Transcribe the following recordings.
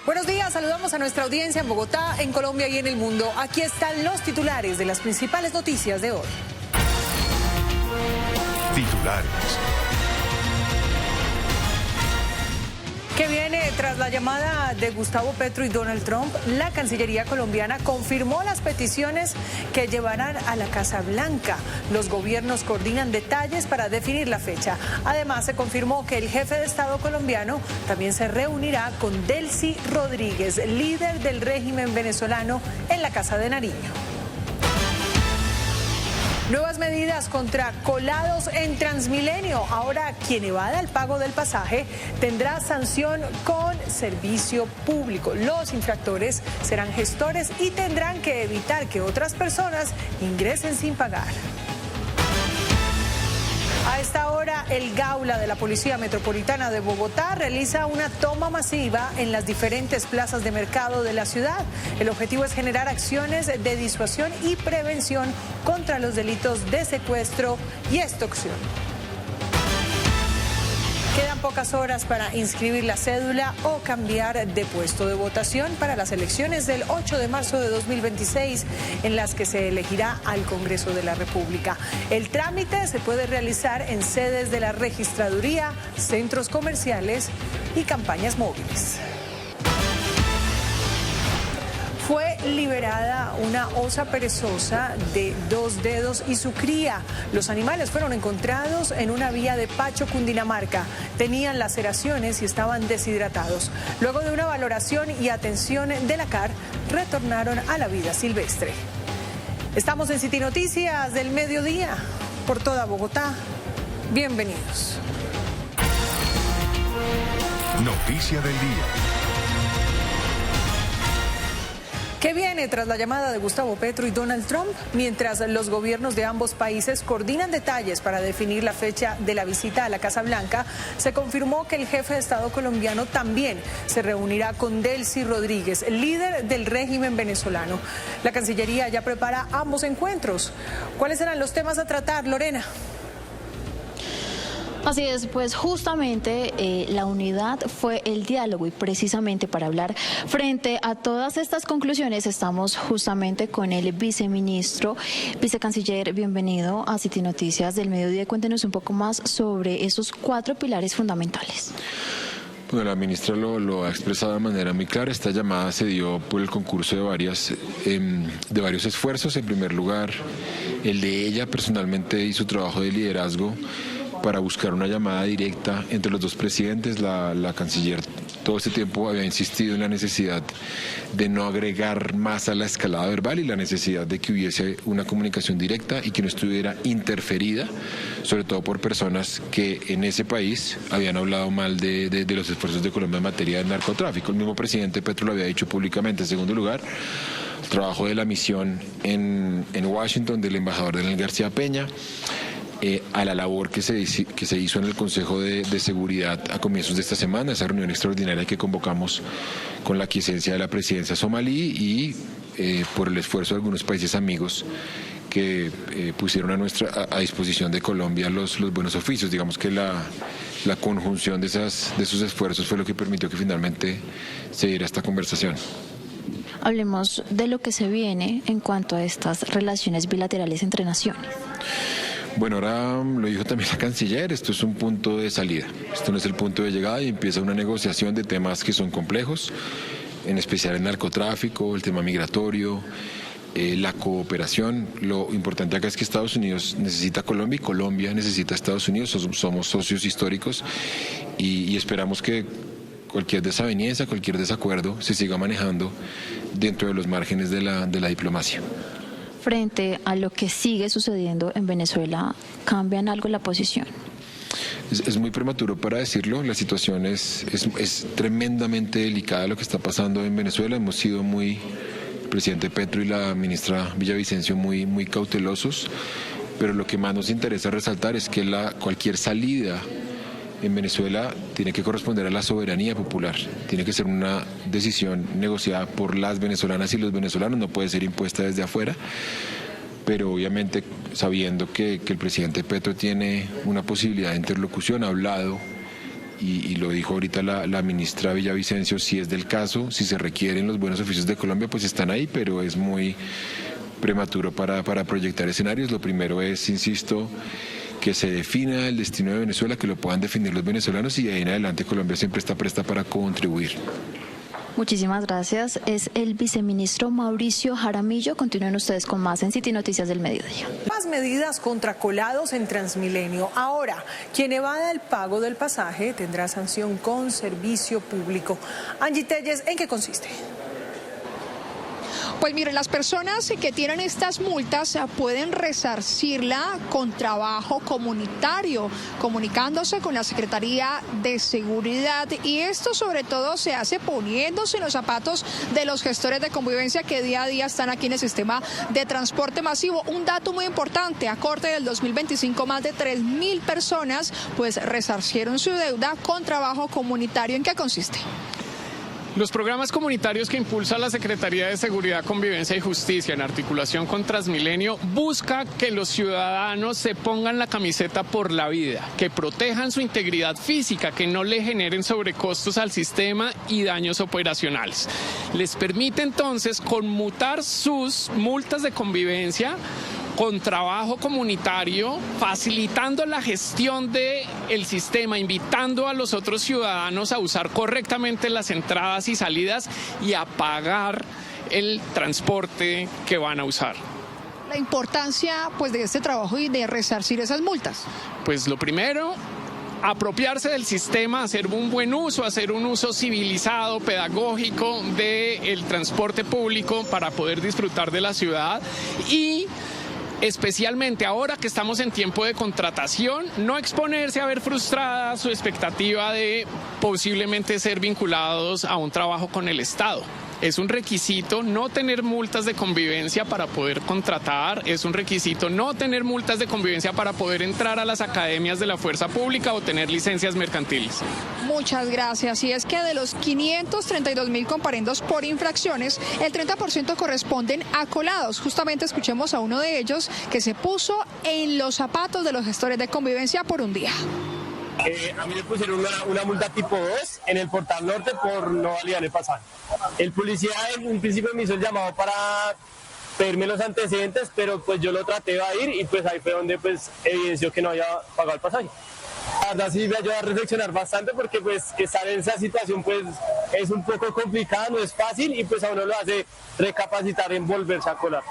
Buenos días, saludamos a nuestra audiencia en Bogotá, en Colombia y en el mundo. Aquí están los titulares de las principales noticias de hoy. Titulares. Que viene tras la llamada de Gustavo Petro y Donald Trump, la Cancillería colombiana confirmó las peticiones que llevarán a la Casa Blanca. Los gobiernos coordinan detalles para definir la fecha. Además, se confirmó que el jefe de Estado colombiano también se reunirá con Delcy Rodríguez, líder del régimen venezolano, en la Casa de Nariño. Nuevas medidas contra colados en Transmilenio. Ahora, quien evada el pago del pasaje tendrá sanción con servicio público. Los infractores serán gestores y tendrán que evitar que otras personas ingresen sin pagar. A esta hora, el Gaula de la Policía Metropolitana de Bogotá realiza una toma masiva en las diferentes plazas de mercado de la ciudad. El objetivo es generar acciones de disuasión y prevención contra los delitos de secuestro y extorsión. Quedan pocas horas para inscribir la cédula o cambiar de puesto de votación para las elecciones del 8 de marzo de 2026, en las que se elegirá al Congreso de la República. El trámite se puede realizar en sedes de la registraduría, centros comerciales y campañas móviles. Fue liberada una osa perezosa de 2 dedos y su cría. Los animales fueron encontrados en una vía de Pacho, Cundinamarca. Tenían laceraciones y estaban deshidratados. Luego de una valoración y atención de la CAR, retornaron a la vida silvestre. Estamos en City Noticias del mediodía, por toda Bogotá. Bienvenidos. Noticia del día. ¿Qué viene tras la llamada de Gustavo Petro y Donald Trump? Mientras los gobiernos de ambos países coordinan detalles para definir la fecha de la visita a la Casa Blanca, se confirmó que el jefe de Estado colombiano también se reunirá con Delcy Rodríguez, líder del régimen venezolano. La Cancillería ya prepara ambos encuentros. ¿Cuáles serán los temas a tratar, Lorena? Así es, pues justamente la unidad fue el diálogo y precisamente para hablar frente a todas estas conclusiones estamos justamente con el vicecanciller, bienvenido a City Noticias del Mediodía. Cuéntenos un poco más sobre esos 4 pilares fundamentales. Bueno, la ministra lo ha expresado de manera muy clara. Esta llamada se dio por el concurso de varios esfuerzos. En primer lugar, el de ella personalmente y su trabajo de liderazgo para buscar una llamada directa entre los dos presidentes. La canciller todo este tiempo había insistido en la necesidad de no agregar más a la escalada verbal y la necesidad de que hubiese una comunicación directa y que no estuviera interferida, sobre todo por personas que en ese país habían hablado mal de los esfuerzos de Colombia en materia de narcotráfico. El mismo presidente Petro lo había dicho públicamente. En segundo lugar, el trabajo de la misión en Washington del embajador Daniel García Peña, a la labor que se hizo en el Consejo de Seguridad a comienzos de esta semana, esa reunión extraordinaria que convocamos con la aquiescencia de la presidencia somalí y por el esfuerzo de algunos países amigos que pusieron a disposición de Colombia los buenos oficios. Digamos que la conjunción de esos esfuerzos fue lo que permitió que finalmente se diera esta conversación. Hablemos de lo que se viene en cuanto a estas relaciones bilaterales entre naciones. Bueno, ahora lo dijo también la canciller, esto es un punto de salida, esto no es el punto de llegada y empieza una negociación de temas que son complejos, en especial el narcotráfico, el tema migratorio, la cooperación. Lo importante acá es que Estados Unidos necesita a Colombia y Colombia necesita a Estados Unidos, somos socios históricos y esperamos que cualquier desaveniencia, cualquier desacuerdo se siga manejando dentro de los márgenes de la diplomacia. Frente a lo que sigue sucediendo en Venezuela, ¿cambian algo la posición? Es muy prematuro para decirlo, la situación es tremendamente delicada lo que está pasando en Venezuela. Hemos sido el presidente Petro y la ministra Villavicencio muy cautelosos, pero lo que más nos interesa resaltar es que cualquier salida en Venezuela tiene que corresponder a la soberanía popular, tiene que ser una decisión negociada por las venezolanas y los venezolanos, no puede ser impuesta desde afuera, pero obviamente sabiendo que el presidente Petro tiene una posibilidad de interlocución, ha hablado y lo dijo ahorita la ministra Villavicencio, si es del caso, si se requieren los buenos oficios de Colombia, pues están ahí, pero es muy prematuro para proyectar escenarios. Lo primero es, insisto, que se defina el destino de Venezuela, que lo puedan definir los venezolanos, y de ahí en adelante Colombia siempre está presta para contribuir. Muchísimas gracias. Es el viceministro Mauricio Jaramillo. Continúen ustedes con más en City Noticias del Mediodía. Más medidas contra colados en Transmilenio. Ahora, quien evada el pago del pasaje tendrá sanción con servicio público. Angie Telles, ¿en qué consiste? Pues miren, las personas que tienen estas multas pueden resarcirla con trabajo comunitario, comunicándose con la Secretaría de Seguridad, y esto sobre todo se hace poniéndose en los zapatos de los gestores de convivencia que día a día están aquí en el sistema de transporte masivo. Un dato muy importante: a corte del 2025 más de 3.000 personas pues resarcieron su deuda con trabajo comunitario. ¿En qué consiste? Los programas comunitarios que impulsa la Secretaría de Seguridad, Convivencia y Justicia en articulación con Transmilenio busca que los ciudadanos se pongan la camiseta por la vida, que protejan su integridad física, que no le generen sobrecostos al sistema y daños operacionales. Les permite entonces conmutar sus multas de convivencia con trabajo comunitario, facilitando la gestión del sistema, invitando a los otros ciudadanos a usar correctamente las entradas y salidas y a pagar el transporte que van a usar. La importancia pues de este trabajo y de resarcir esas multas. Pues lo primero, apropiarse del sistema, hacer un buen uso, hacer un uso civilizado, pedagógico del transporte público para poder disfrutar de la ciudad, y especialmente ahora que estamos en tiempo de contratación, no exponerse a ver frustrada su expectativa de posiblemente ser vinculados a un trabajo con el Estado. Es un requisito no tener multas de convivencia para poder contratar, es un requisito no tener multas de convivencia para poder entrar a las academias de la fuerza pública o tener licencias mercantiles. Muchas gracias. Y es que de los 532.000 comparendos por infracciones, el 30% corresponden a colados. Justamente escuchemos a uno de ellos que se puso en los zapatos de los gestores de convivencia por un día. A mí me pusieron una multa tipo 2 en el Portal Norte por no validar el pasaje. El policía en un principio me hizo el llamado para pedirme los antecedentes, pero pues yo lo traté de evadir y pues ahí fue donde pues evidenció que no había pagado el pasaje. La verdad sí me ayuda a reflexionar bastante, porque pues estar en esa situación pues es un poco complicada, no es fácil, y pues a uno lo hace recapacitar en volverse a colar.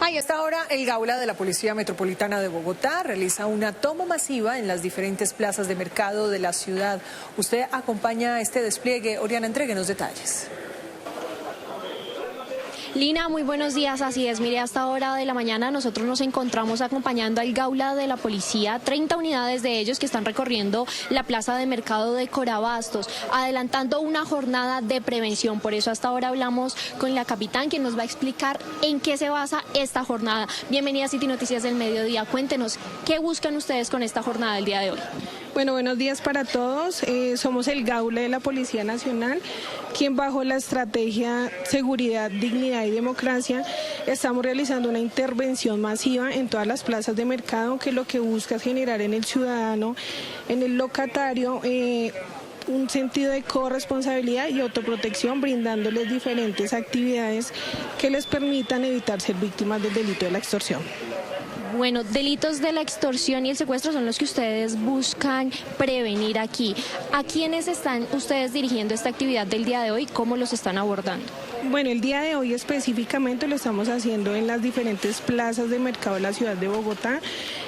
A esta hora, el Gaula de la Policía Metropolitana de Bogotá realiza una toma masiva en las diferentes plazas de mercado de la ciudad. Usted acompaña este despliegue. Oriana, entréguenos detalles. Lina, muy buenos días. Así es, mire, a esta hora de la mañana nosotros nos encontramos acompañando al Gaula de la Policía, 30 unidades de ellos que están recorriendo la plaza de mercado de Corabastos, adelantando una jornada de prevención. Por eso hasta ahora hablamos con la capitán, quien nos va a explicar en qué se basa esta jornada. Bienvenida a City Noticias del Mediodía. Cuéntenos, ¿qué buscan ustedes con esta jornada del día de hoy? Bueno, buenos días para todos. Somos el Gaula de la Policía Nacional, quien bajo la estrategia Seguridad, Dignidad y Democracia estamos realizando una intervención masiva en todas las plazas de mercado, que lo que busca es generar en el ciudadano, en el locatario, un sentido de corresponsabilidad y autoprotección, brindándoles diferentes actividades que les permitan evitar ser víctimas del delito de la extorsión. Bueno, delitos de la extorsión y el secuestro son los que ustedes buscan prevenir aquí. ¿A quiénes están ustedes dirigiendo esta actividad del día de hoy? ¿Cómo los están abordando? Bueno, el día de hoy específicamente lo estamos haciendo en las diferentes plazas de mercado de la ciudad de Bogotá.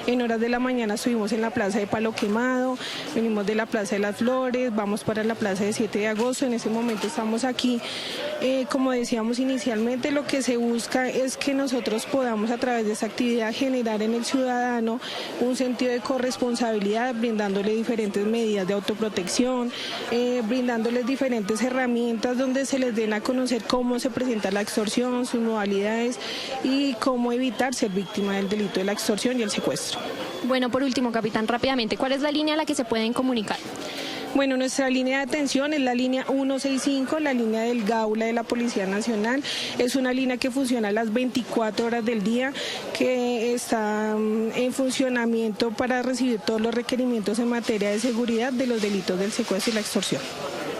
En horas de la mañana estuvimos en la plaza de Palo Quemado, venimos de la plaza de las Flores, vamos para la plaza de 7 de agosto. En ese momento estamos aquí. Como decíamos inicialmente, lo que se busca es que nosotros podamos, a través de esta actividad, generar en el ciudadano un sentido de corresponsabilidad, brindándole diferentes medidas de autoprotección, brindándoles diferentes herramientas donde se les den a conocer cómo se presenta la extorsión, sus modalidades y cómo evitar ser víctima del delito de la extorsión y el secuestro. Bueno, por último, capitán, rápidamente, ¿cuál es la línea a la que se pueden comunicar? Bueno, nuestra línea de atención es la línea 165, la línea del Gaula de la Policía Nacional. Es una línea que funciona a las 24 horas del día, que está en funcionamiento para recibir todos los requerimientos en materia de seguridad de los delitos del secuestro y la extorsión.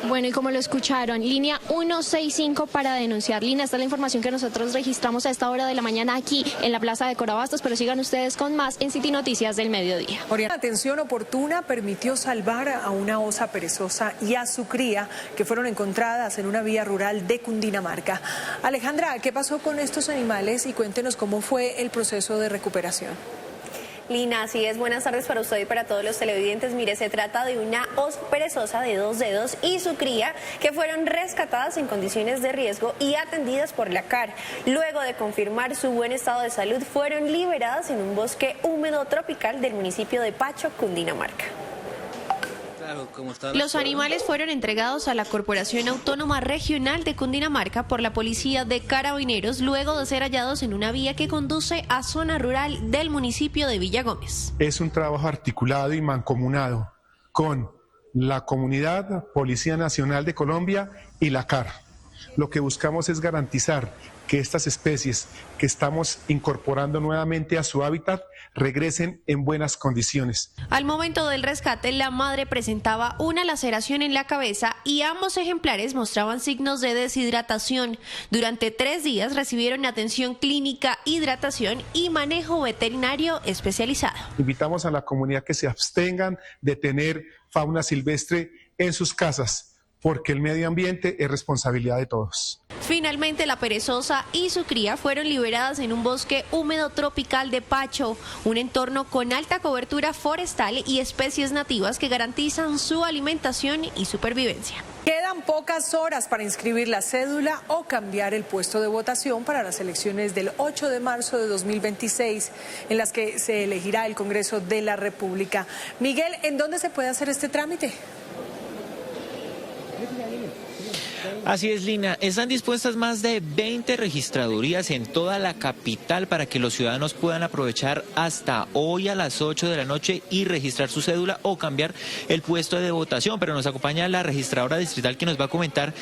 Bueno, y como lo escucharon, línea 165 para denunciar. Lina, esta es la información que nosotros registramos a esta hora de la mañana aquí en la Plaza de Corabastos, pero sigan ustedes con más en City Noticias del Mediodía. La atención oportuna permitió salvar a una osa perezosa y a su cría, que fueron encontradas en una vía rural de Cundinamarca. Alejandra, ¿qué pasó con estos animales? Y cuéntenos cómo fue el proceso de recuperación. Lina, así es. Buenas tardes para usted y para todos los televidentes. Mire, se trata de una osa perezosa de 2 dedos y su cría, que fueron rescatadas en condiciones de riesgo y atendidas por la CAR. Luego de confirmar su buen estado de salud, fueron liberadas en un bosque húmedo tropical del municipio de Pacho, Cundinamarca. Los animales fueron entregados a la Corporación Autónoma Regional de Cundinamarca por la Policía de Carabineros luego de ser hallados en una vía que conduce a zona rural del municipio de Villa Gómez. Es un trabajo articulado y mancomunado con la Comunidad Policía Nacional de Colombia y la CAR. Lo que buscamos es garantizar que estas especies que estamos incorporando nuevamente a su hábitat regresen en buenas condiciones. Al momento del rescate, la madre presentaba una laceración en la cabeza y ambos ejemplares mostraban signos de deshidratación. Durante 3 días recibieron atención clínica, hidratación y manejo veterinario especializado. Invitamos a la comunidad que se abstengan de tener fauna silvestre en sus casas, porque el medio ambiente es responsabilidad de todos. Finalmente, la perezosa y su cría fueron liberadas en un bosque húmedo tropical de Pacho, un entorno con alta cobertura forestal y especies nativas que garantizan su alimentación y supervivencia. Quedan pocas horas para inscribir la cédula o cambiar el puesto de votación para las elecciones del 8 de marzo de 2026, en las que se elegirá el Congreso de la República. Miguel, ¿en dónde se puede hacer este trámite? Así es, Lina. Están dispuestas más de 20 registradurías en toda la capital para que los ciudadanos puedan aprovechar hasta hoy a las 8 de la noche y registrar su cédula o cambiar el puesto de votación. Pero nos acompaña la registradora distrital que nos va a comentar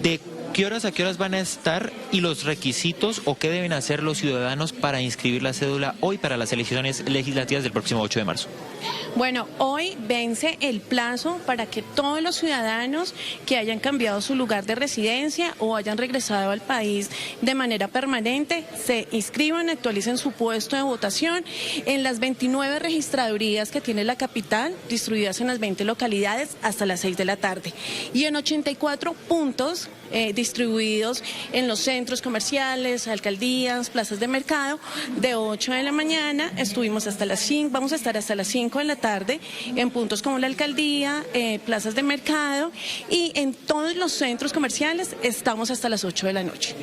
de qué horas a qué horas van a estar y los requisitos o qué deben hacer los ciudadanos para inscribir la cédula hoy para las elecciones legislativas del próximo 8 de marzo. Bueno, hoy vence el plazo para que todos los ciudadanos que hayan cambiado su lugar de residencia o hayan regresado al país de manera permanente se inscriban, actualicen su puesto de votación en las 29 registradurías que tiene la capital, distribuidas en las 20 localidades hasta las 6 de la tarde y en 84 puntos distribuidos en los centros comerciales, alcaldías, plazas de mercado. De 8 de la mañana estuvimos hasta las 5, vamos a estar hasta las 5 de la tarde en puntos como la alcaldía, plazas de mercado, y en todos los centros comerciales estamos hasta las 8 de la noche.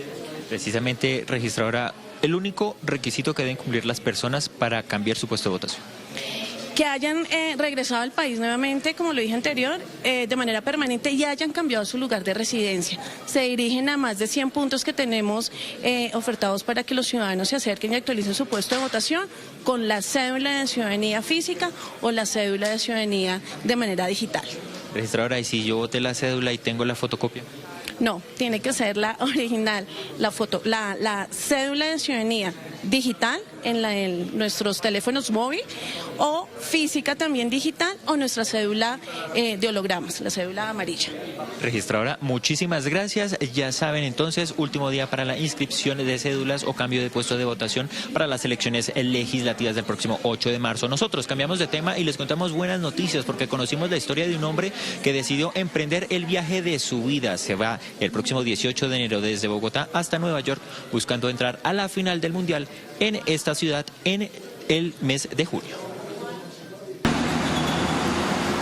Precisamente, registradora, el único requisito que deben cumplir las personas para cambiar su puesto de votación. Que hayan regresado al país nuevamente, como lo dije anterior, de manera permanente y hayan cambiado su lugar de residencia. Se dirigen a más de 100 puntos que tenemos ofertados para que los ciudadanos se acerquen y actualicen su puesto de votación con la cédula de ciudadanía física o la cédula de ciudadanía de manera digital. Registradora, ¿y si yo boté la cédula y tengo la fotocopia? No, tiene que ser la original, la cédula de ciudadanía digital en nuestros teléfonos móviles o física también digital o nuestra cédula de hologramas, la cédula amarilla. Registradora, muchísimas gracias. Ya saben entonces, último día para la inscripción de cédulas o cambio de puesto de votación para las elecciones legislativas del próximo 8 de marzo. Nosotros cambiamos de tema y les contamos buenas noticias porque conocimos la historia de un hombre que decidió emprender el viaje de su vida. Se va el próximo 18 de enero desde Bogotá hasta Nueva York buscando entrar a la final del Mundial en esta ciudad en el mes de junio.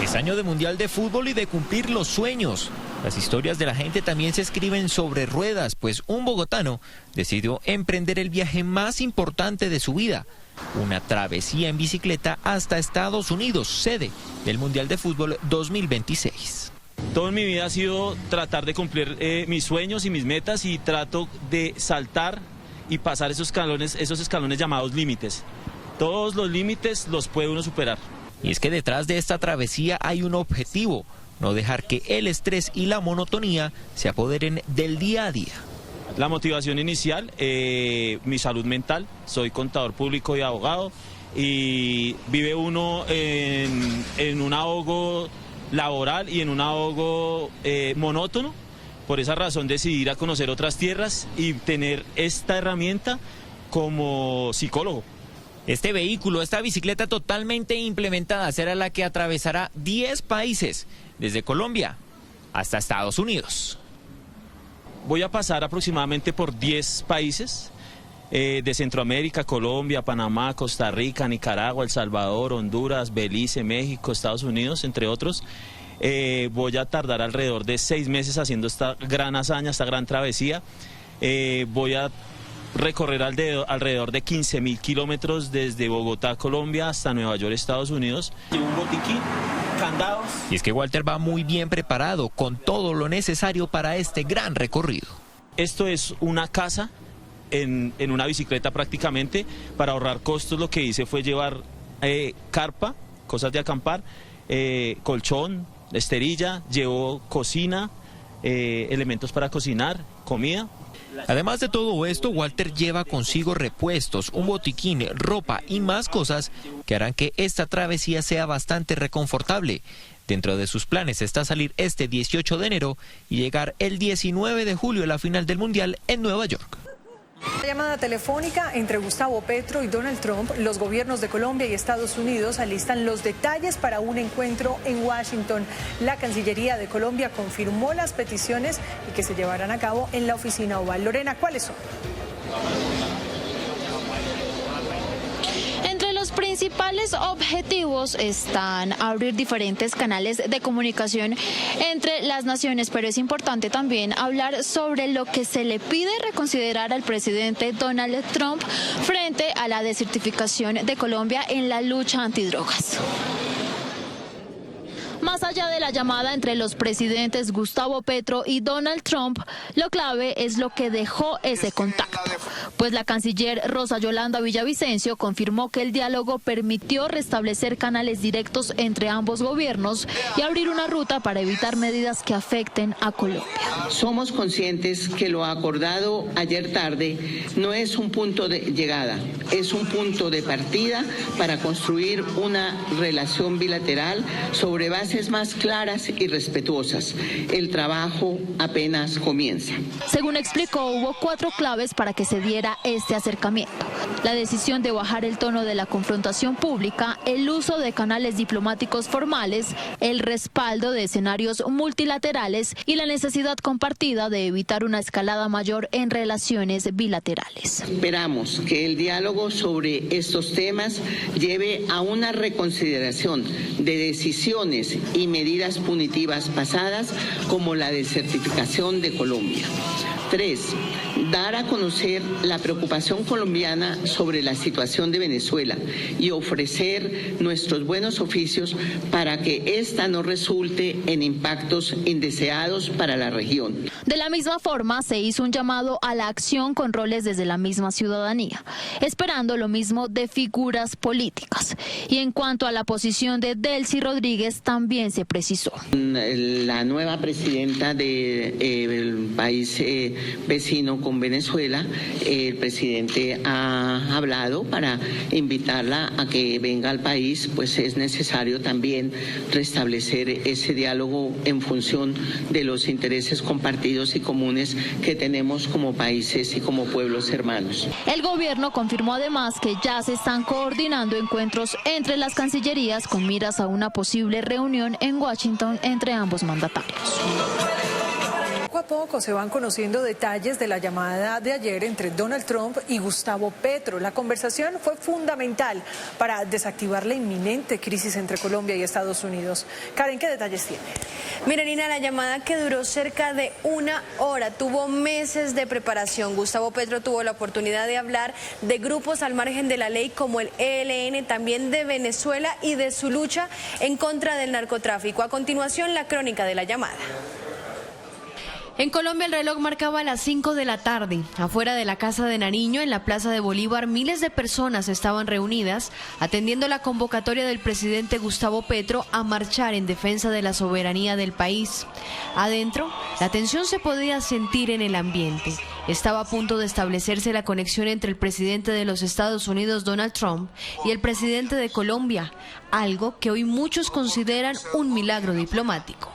Es año de Mundial de Fútbol y de cumplir los sueños. Las historias de la gente también se escriben sobre ruedas, pues un bogotano decidió emprender el viaje más importante de su vida. Una travesía en bicicleta hasta Estados Unidos, sede del Mundial de Fútbol 2026. Todo en mi vida ha sido tratar de cumplir mis sueños y mis metas y trato de saltar y pasar esos escalones llamados límites. Todos los límites los puede uno superar. Y es que detrás de esta travesía hay un objetivo, no dejar que el estrés y la monotonía se apoderen del día a día. La motivación inicial, mi salud mental, soy contador público y abogado, y vive uno en un ahogo laboral y en un ahogo monótono. Por esa razón decidí ir a conocer otras tierras y tener esta herramienta como psicólogo. Este vehículo, esta bicicleta totalmente implementada, será la que atravesará 10 países, desde Colombia hasta Estados Unidos. Voy a pasar aproximadamente por 10 países de Centroamérica, Colombia, Panamá, Costa Rica, Nicaragua, El Salvador, Honduras, Belice, México, Estados Unidos, entre otros. Voy a tardar alrededor de 6 meses haciendo esta gran hazaña, esta gran travesía. Voy a recorrer alrededor de 15.000 kilómetros desde Bogotá, Colombia, hasta Nueva York, Estados Unidos. Un botiquín, candados. Y es que Walter va muy bien preparado, con todo lo necesario para este gran recorrido. Esto es una casa en una bicicleta prácticamente. Para ahorrar costos, lo que hice fue llevar carpa, cosas de acampar, colchón, esterilla, llevo cocina, elementos para cocinar, comida. Además de todo esto, Walter lleva consigo repuestos, un botiquín, ropa y más cosas que harán que esta travesía sea bastante reconfortable. Dentro de sus planes está salir este 18 de enero y llegar el 19 de julio a la final del Mundial en Nueva York. La llamada telefónica entre Gustavo Petro y Donald Trump, los gobiernos de Colombia y Estados Unidos alistan los detalles para un encuentro en Washington. La Cancillería de Colombia confirmó las peticiones y que se llevarán a cabo en la oficina oval. Lorena, ¿cuáles son? Entre los principales objetivos están abrir diferentes canales de comunicación entre las naciones, pero es importante también hablar sobre lo que se le pide reconsiderar al presidente Donald Trump frente a la desertificación de Colombia en la lucha antidrogas. Más allá de la llamada entre los presidentes Gustavo Petro y Donald Trump, lo clave es lo que dejó ese contacto. Pues la canciller Rosa Yolanda Villavicencio confirmó que el diálogo permitió restablecer canales directos entre ambos gobiernos y abrir una ruta para evitar medidas que afecten a Colombia. Somos conscientes que lo acordado ayer tarde no es un punto de llegada, es un punto de partida para construir una relación bilateral sobre bases más claras y respetuosas. El trabajo apenas comienza. Según explicó, hubo 4 claves para que se diera este acercamiento: la decisión de bajar el tono de la confrontación pública, el uso de canales diplomáticos formales, el respaldo de escenarios multilaterales y la necesidad compartida de evitar una escalada mayor en relaciones bilaterales. Esperamos que el diálogo sobre estos temas lleve a una reconsideración de decisiones y medidas punitivas pasadas, como la desertificación de Colombia. 3. Dar a conocer la preocupación colombiana sobre la situación de Venezuela y ofrecer nuestros buenos oficios para que ésta no resulte en impactos indeseados para la región. De la misma forma, se hizo un llamado a la acción con roles desde la misma ciudadanía, esperando lo mismo de figuras políticas. Y en cuanto a la posición de Delcy Rodríguez, también se precisó. La nueva presidenta del país vecino con Venezuela, el presidente ha hablado para invitarla a que venga al país, pues es necesario también restablecer ese diálogo en función de los intereses compartidos y comunes que tenemos como países y como pueblos hermanos. El gobierno confirmó además que ya se están coordinando encuentros entre las cancillerías con miras a una posible reunión en Washington entre ambos mandatarios. Poco a poco se van conociendo detalles de la llamada de ayer entre Donald Trump y Gustavo Petro. La conversación fue fundamental para desactivar la inminente crisis entre Colombia y Estados Unidos. Karen, ¿qué detalles tiene? Mira, Lina, la llamada que duró cerca de 1 hora, tuvo meses de preparación. Gustavo Petro tuvo la oportunidad de hablar de grupos al margen de la ley como el ELN, también de Venezuela y de su lucha en contra del narcotráfico. A continuación, la crónica de la llamada. En Colombia el reloj marcaba las 5 de la tarde. Afuera de la Casa de Nariño, en la Plaza de Bolívar, miles de personas estaban reunidas atendiendo la convocatoria del presidente Gustavo Petro a marchar en defensa de la soberanía del país. Adentro, la tensión se podía sentir en el ambiente. Estaba a punto de establecerse la conexión entre el presidente de los Estados Unidos, Donald Trump, y el presidente de Colombia, algo que hoy muchos consideran un milagro diplomático.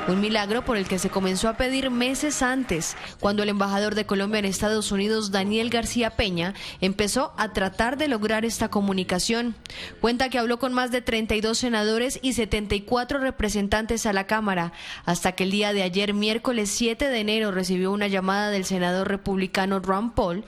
Un milagro por el que se comenzó a pedir meses antes, cuando el embajador de Colombia en Estados Unidos, Daniel García Peña, empezó a tratar de lograr esta comunicación. Cuenta que habló con más de 32 senadores y 74 representantes a la Cámara, hasta que el día de ayer, miércoles 7 de enero, recibió una llamada del senador republicano Rand Paul,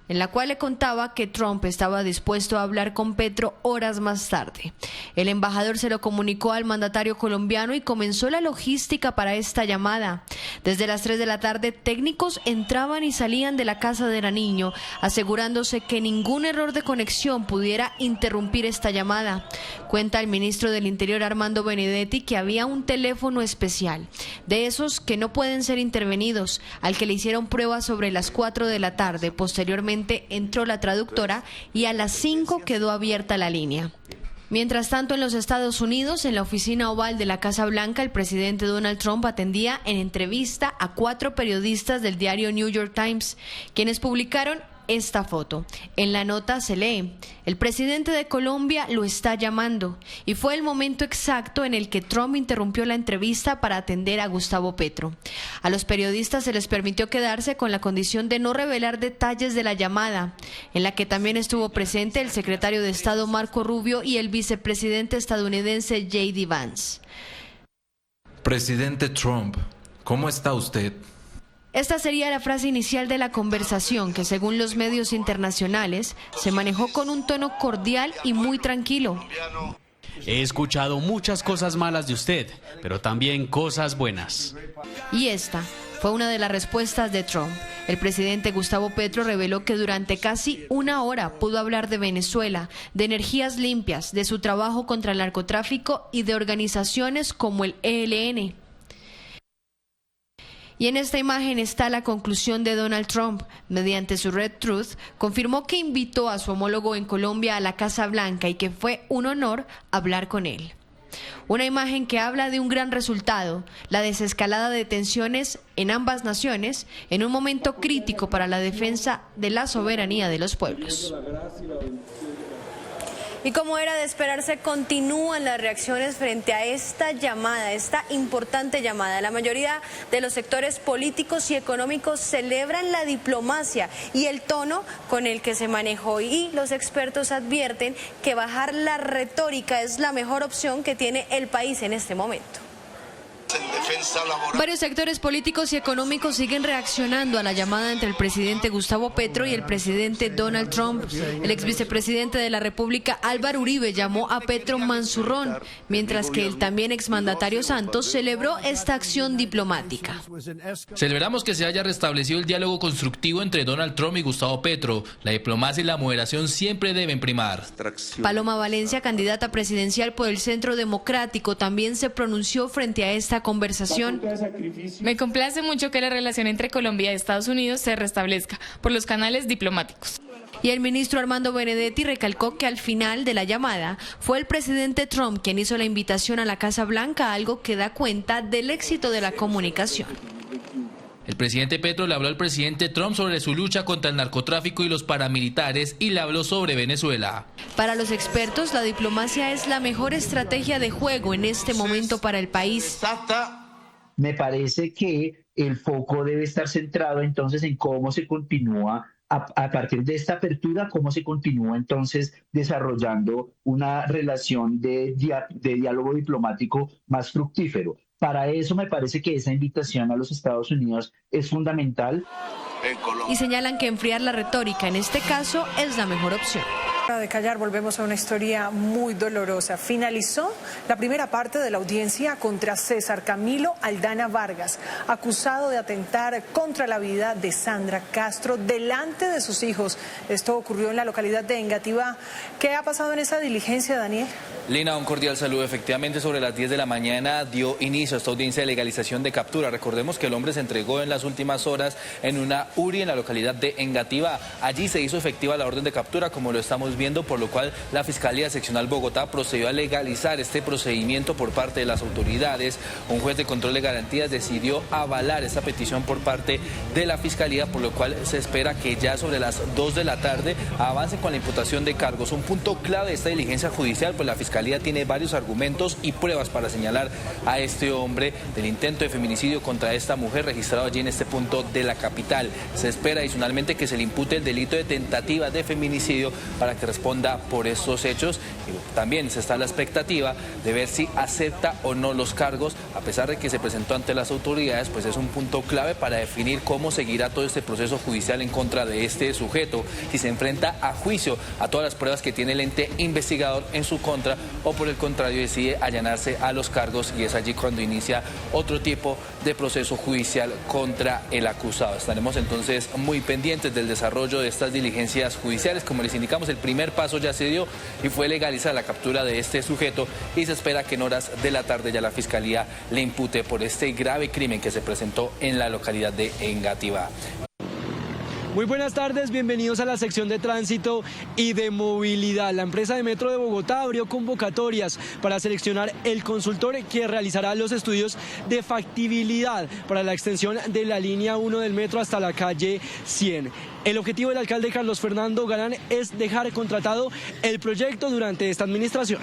en la cual le contaba que Trump estaba dispuesto a hablar con Petro horas más tarde. El embajador se lo comunicó al mandatario colombiano y comenzó la logística para esta llamada. Desde las 3 de la tarde, técnicos entraban y salían de la Casa de Nariño, asegurándose que ningún error de conexión pudiera interrumpir esta llamada. Cuenta el ministro del Interior, Armando Benedetti, que había un teléfono especial, de esos que no pueden ser intervenidos, al que le hicieron pruebas sobre las 4 de la tarde. Posteriormente entró la traductora y a las 5 quedó abierta la línea. Mientras tanto, en los Estados Unidos, en la oficina oval de la Casa Blanca, el presidente Donald Trump atendía en entrevista a 4 periodistas del diario New York Times, quienes publicaron esta foto. En la nota se lee: el presidente de Colombia lo está llamando, y fue el momento exacto en el que Trump interrumpió la entrevista para atender a Gustavo Petro. A los periodistas se les permitió quedarse con la condición de no revelar detalles de la llamada, en la que también estuvo presente el secretario de Estado Marco Rubio y el vicepresidente estadounidense J.D. Vance. Presidente Trump, ¿cómo está usted? Esta sería la frase inicial de la conversación, que según los medios internacionales se manejó con un tono cordial y muy tranquilo. He escuchado muchas cosas malas de usted, pero también cosas buenas. Y esta fue una de las respuestas de Trump. El presidente Gustavo Petro reveló que durante casi una hora pudo hablar de Venezuela, de energías limpias, de su trabajo contra el narcotráfico y de organizaciones como el ELN. Y en esta imagen está la conclusión de Donald Trump. Mediante su red Truth, confirmó que invitó a su homólogo en Colombia a la Casa Blanca y que fue un honor hablar con él. Una imagen que habla de un gran resultado, la desescalada de tensiones en ambas naciones, en un momento crítico para la defensa de la soberanía de los pueblos. Y como era de esperarse, continúan las reacciones frente a esta llamada, esta importante llamada. La mayoría de los sectores políticos y económicos celebran la diplomacia y el tono con el que se manejó, y los expertos advierten que bajar la retórica es la mejor opción que tiene el país en este momento. Varios sectores políticos y económicos siguen reaccionando a la llamada entre el presidente Gustavo Petro y el presidente Donald Trump. El ex vicepresidente de la República, Álvaro Uribe, llamó a Petro manzurrón, mientras que el también exmandatario Santos celebró esta acción diplomática. Celebramos que se haya restablecido el diálogo constructivo entre Donald Trump y Gustavo Petro. La diplomacia y la moderación siempre deben primar. Paloma Valencia, candidata presidencial por el Centro Democrático, también se pronunció frente a esta conversación. Me complace mucho que la relación entre Colombia y Estados Unidos se restablezca por los canales diplomáticos. Y el ministro Armando Benedetti recalcó que al final de la llamada fue el presidente Trump quien hizo la invitación a la Casa Blanca, algo que da cuenta del éxito de la comunicación. El presidente Petro le habló al presidente Trump sobre su lucha contra el narcotráfico y los paramilitares, y le habló sobre Venezuela. Para los expertos, la diplomacia es la mejor estrategia de juego en este momento para el país. Me parece que el foco debe estar centrado entonces en cómo se continúa, a partir de esta apertura, cómo se continúa entonces desarrollando una relación de diálogo diplomático más fructífero. Para eso me parece que esa invitación a los Estados Unidos es fundamental. Y señalan que enfriar la retórica en este caso es la mejor opción. De callar, volvemos a una historia muy dolorosa. Finalizó la primera parte de la audiencia contra César Camilo Aldana Vargas, acusado de atentar contra la vida de Sandra Castro delante de sus hijos. Esto ocurrió en la localidad de Engativá. ¿Qué ha pasado en esa diligencia, Daniel? Lina, un cordial saludo. Efectivamente, sobre las 10 de la mañana dio inicio a esta audiencia de legalización de captura. Recordemos que el hombre se entregó en las últimas horas en una URI en la localidad de Engativá. Allí se hizo efectiva la orden de captura, como lo estamos viendo, por lo cual la Fiscalía Seccional Bogotá procedió a legalizar este procedimiento por parte de las autoridades. Un juez de control de garantías decidió avalar esta petición por parte de la Fiscalía, por lo cual se espera que ya sobre las 2 de la tarde avancen con la imputación de cargos. Un punto clave de esta diligencia judicial, pues la Fiscalía tiene varios argumentos y pruebas para señalar a este hombre del intento de feminicidio contra esta mujer registrado allí en este punto de la capital. Se espera adicionalmente que se le impute el delito de tentativa de feminicidio para que responda por estos hechos. Y también se está a la expectativa de ver si acepta o no los cargos, a pesar de que se presentó ante las autoridades, pues es un punto clave para definir cómo seguirá todo este proceso judicial en contra de este sujeto, si se enfrenta a juicio a todas las pruebas que tiene el ente investigador en su contra o por el contrario decide allanarse a los cargos, y es allí cuando inicia otro tipo de proceso judicial contra el acusado. Estaremos entonces muy pendientes del desarrollo de estas diligencias judiciales. Como les indicamos, el primer paso ya se dio y fue legalizar la captura de este sujeto, y se espera que en horas de la tarde ya la Fiscalía le impute por este grave crimen que se presentó en la localidad de Engativá. Muy buenas tardes, bienvenidos a la sección de tránsito y de movilidad. La empresa de Metro de Bogotá abrió convocatorias para seleccionar el consultor que realizará los estudios de factibilidad para la extensión de la línea 1 del metro hasta la calle 100. El objetivo del alcalde Carlos Fernando Galán es dejar contratado el proyecto durante esta administración.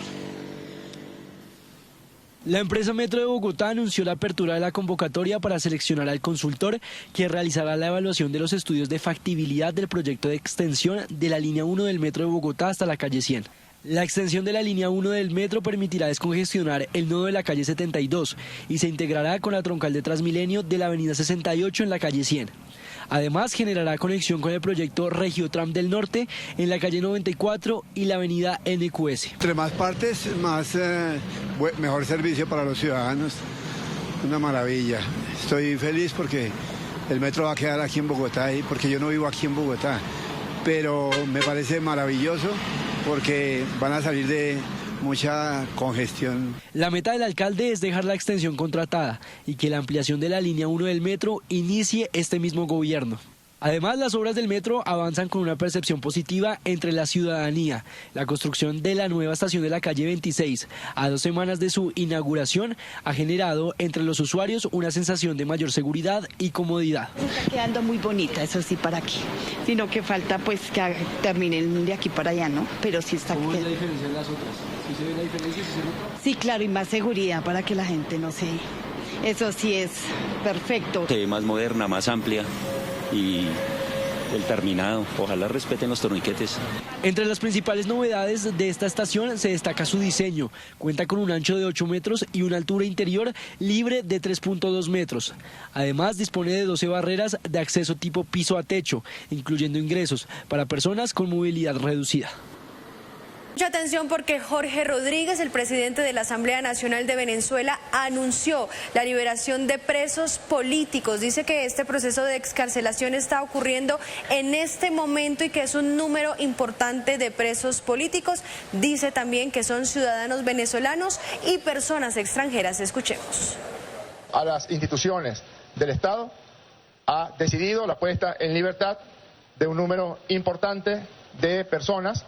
La empresa Metro de Bogotá anunció la apertura de la convocatoria para seleccionar al consultor que realizará la evaluación de los estudios de factibilidad del proyecto de extensión de la línea 1 del Metro de Bogotá hasta la calle 100. La extensión de la línea 1 del metro permitirá descongestionar el nodo de la calle 72 y se integrará con la troncal de Transmilenio de la avenida 68 en la calle 100. Además, generará conexión con el proyecto Regiotram del Norte en la calle 94 y la avenida NQS. Entre más partes, mejor servicio para los ciudadanos. Una maravilla. Estoy feliz porque el metro va a quedar aquí en Bogotá, porque yo no vivo aquí en Bogotá. Pero me parece maravilloso porque van a salir de mucha congestión. La meta del alcalde es dejar la extensión contratada y que la ampliación de la línea 1 del metro inicie este mismo gobierno. Además, las obras del metro avanzan con una percepción positiva entre la ciudadanía. La construcción de la nueva estación de la calle 26, a 2 semanas de su inauguración, ha generado entre los usuarios una sensación de mayor seguridad y comodidad. Está quedando muy bonita, eso sí, para aquí. Sino que falta pues que terminen de aquí para allá, ¿no? Pero sí está. ¿Cómo es la diferencia de las otras? ¿Sí se ve la diferencia? ¿Sí se nota? Sí, claro, y más seguridad para que la gente no se... Eso sí es perfecto. Se ve más moderna, más amplia. Y el terminado, ojalá respeten los torniquetes. Entre las principales novedades de esta estación se destaca su diseño. Cuenta con un ancho de 8 metros y una altura interior libre de 3.2 metros. Además, dispone de 12 barreras de acceso tipo piso a techo, incluyendo ingresos para personas con movilidad reducida. Mucha atención porque Jorge Rodríguez, el presidente de la Asamblea Nacional de Venezuela, anunció la liberación de presos políticos. Dice que este proceso de excarcelación está ocurriendo en este momento y que es un número importante de presos políticos. Dice también que son ciudadanos venezolanos y personas extranjeras. Escuchemos. A las instituciones del Estado ha decidido la puesta en libertad de un número importante de personas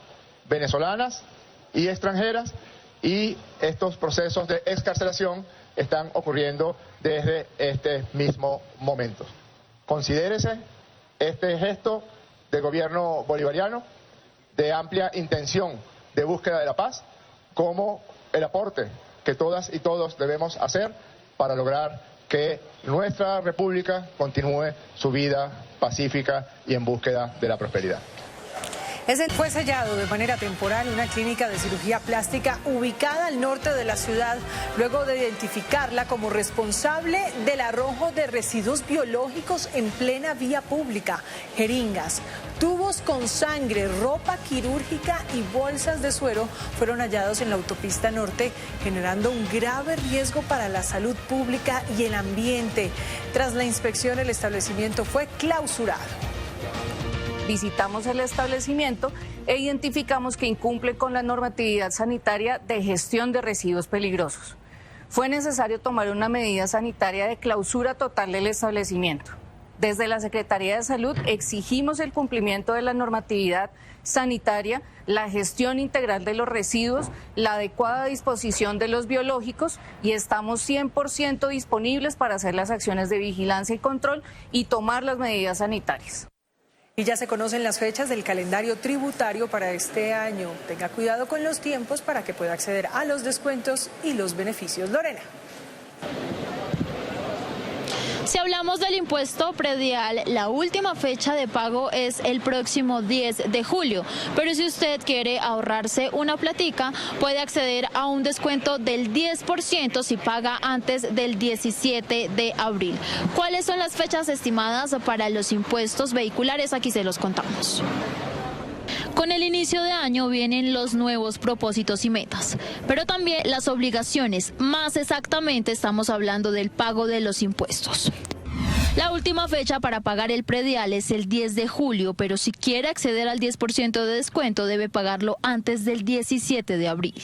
venezolanas y extranjeras, y estos procesos de excarcelación están ocurriendo desde este mismo momento. Considérese este gesto del gobierno bolivariano de amplia intención de búsqueda de la paz como el aporte que todas y todos debemos hacer para lograr que nuestra república continúe su vida pacífica y en búsqueda de la prosperidad. Fue sellado de manera temporal una clínica de cirugía plástica ubicada al norte de la ciudad, luego de identificarla como responsable del arrojo de residuos biológicos en plena vía pública, jeringas, tubos con sangre, ropa quirúrgica y bolsas de suero fueron hallados en la autopista norte, generando un grave riesgo para la salud pública y el ambiente. Tras la inspección, el establecimiento fue clausurado. Visitamos el establecimiento e identificamos que incumple con la normatividad sanitaria de gestión de residuos peligrosos. Fue necesario tomar una medida sanitaria de clausura total del establecimiento. Desde la Secretaría de Salud exigimos el cumplimiento de la normatividad sanitaria, la gestión integral de los residuos, la adecuada disposición de los biológicos y estamos 100% disponibles para hacer las acciones de vigilancia y control y tomar las medidas sanitarias. Y ya se conocen las fechas del calendario tributario para este año. Tenga cuidado con los tiempos para que pueda acceder a los descuentos y los beneficios. Lorena. Si hablamos del impuesto predial, la última fecha de pago es el próximo 10 de julio. Pero si usted quiere ahorrarse una platica, puede acceder a un descuento del 10% si paga antes del 17 de abril. ¿Cuáles son las fechas estimadas para los impuestos vehiculares? Aquí se los contamos. Con el inicio de año vienen los nuevos propósitos y metas, pero también las obligaciones. Más exactamente estamos hablando del pago de los impuestos. La última fecha para pagar el predial es el 10 de julio, pero si quiere acceder al 10% de descuento debe pagarlo antes del 17 de abril.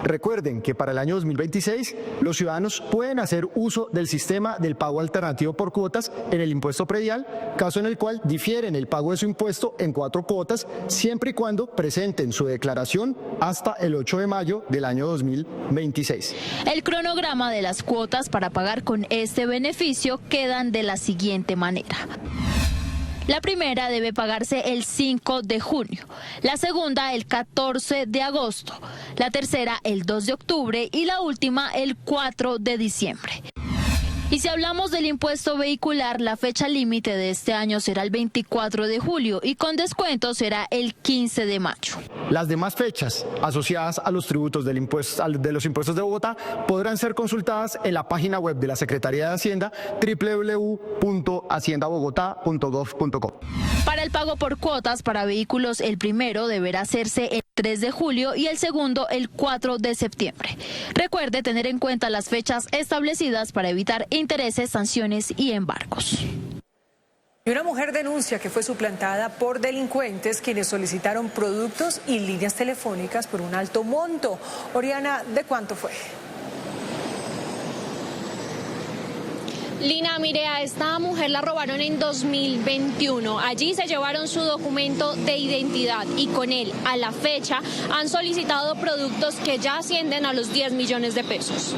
Recuerden que para el año 2026 los ciudadanos pueden hacer uso del sistema del pago alternativo por cuotas en el impuesto predial, caso en el cual difieren el pago de su impuesto en 4 cuotas, siempre y cuando presenten su declaración hasta el 8 de mayo del año 2026. El cronograma de las cuotas para pagar con este beneficio quedan de la siguiente manera. La primera debe pagarse el 5 de junio, la segunda el 14 de agosto, la tercera el 2 de octubre y la última el 4 de diciembre. Y si hablamos del impuesto vehicular, la fecha límite de este año será el 24 de julio y con descuento será el 15 de mayo. Las demás fechas asociadas a los tributos de los impuestos de Bogotá podrán ser consultadas en la página web de la Secretaría de Hacienda www.haciendabogotá.gov.co. Para el pago por cuotas para vehículos, el primero deberá hacerse el 3 de julio y el segundo el 4 de septiembre. Recuerde tener en cuenta las fechas establecidas para evitar intereses, sanciones y embargos. Y una mujer denuncia que fue suplantada por delincuentes quienes solicitaron productos y líneas telefónicas por un alto monto. Oriana, ¿de cuánto fue? Lina, mire, a esta mujer la robaron en 2021. Allí se llevaron su documento de identidad y con él, a la fecha, han solicitado productos que ya ascienden a los 10 millones de pesos.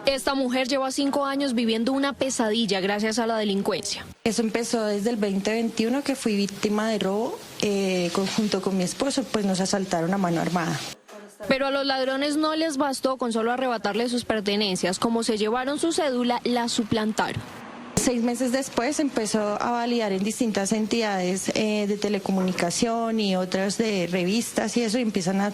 Esta mujer lleva 5 años viviendo una pesadilla gracias a la delincuencia. Eso empezó desde el 2021, que fui víctima de robo. Junto con mi esposo, pues nos asaltaron a mano armada. Pero a los ladrones no les bastó con solo arrebatarle sus pertenencias. Como se llevaron su cédula, la suplantaron. 6 meses después empezó a validar en distintas entidades de telecomunicación y otras de revistas y eso, y empiezan a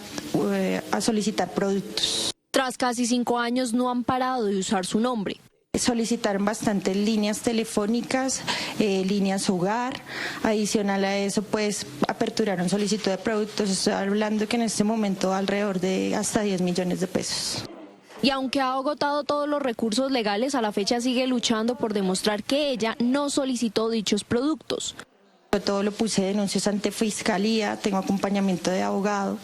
solicitar productos. Tras casi 5 años no han parado de usar su nombre. Solicitaron bastantes líneas telefónicas, líneas hogar. Adicional a eso, pues aperturaron solicitud de productos. Estoy hablando que en este momento alrededor de hasta 10 millones de pesos. Y aunque ha agotado todos los recursos legales, a la fecha sigue luchando por demostrar que ella no solicitó dichos productos. Todo lo puse denuncias ante fiscalía, tengo acompañamiento de abogado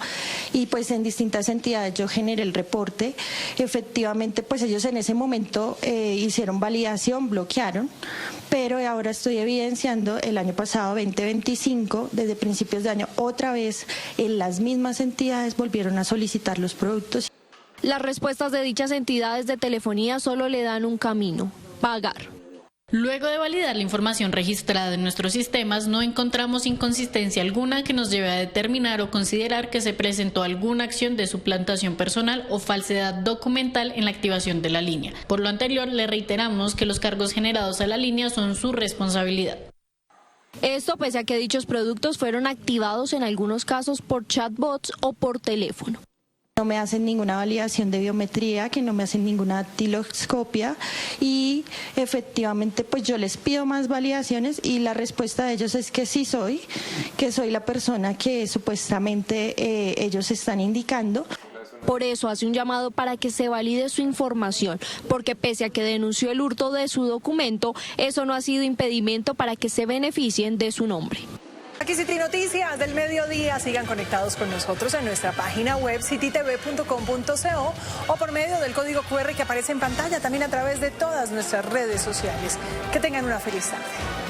y pues en distintas entidades yo generé el reporte. Efectivamente, pues ellos en ese momento hicieron validación, bloquearon, pero ahora estoy evidenciando el año pasado, 2025, desde principios de año, otra vez en las mismas entidades volvieron a solicitar los productos. Las respuestas de dichas entidades de telefonía solo le dan un camino: pagar. Luego de validar la información registrada en nuestros sistemas, no encontramos inconsistencia alguna que nos lleve a determinar o considerar que se presentó alguna acción de suplantación personal o falsedad documental en la activación de la línea. Por lo anterior, le reiteramos que los cargos generados a la línea son su responsabilidad. Esto pese a que dichos productos fueron activados en algunos casos por chatbots o por teléfono. No me hacen ninguna validación de biometría, que no me hacen ninguna dactiloscopia y efectivamente pues yo les pido más validaciones y la respuesta de ellos es que sí soy, que soy la persona que supuestamente ellos están indicando. Por eso hace un llamado para que se valide su información, porque pese a que denunció el hurto de su documento, eso no ha sido impedimento para que se beneficien de su nombre. Aquí City Noticias del Mediodía. Sigan conectados con nosotros en nuestra página web citytv.com.co o por medio del código QR que aparece en pantalla, también a través de todas nuestras redes sociales. Que tengan una feliz tarde.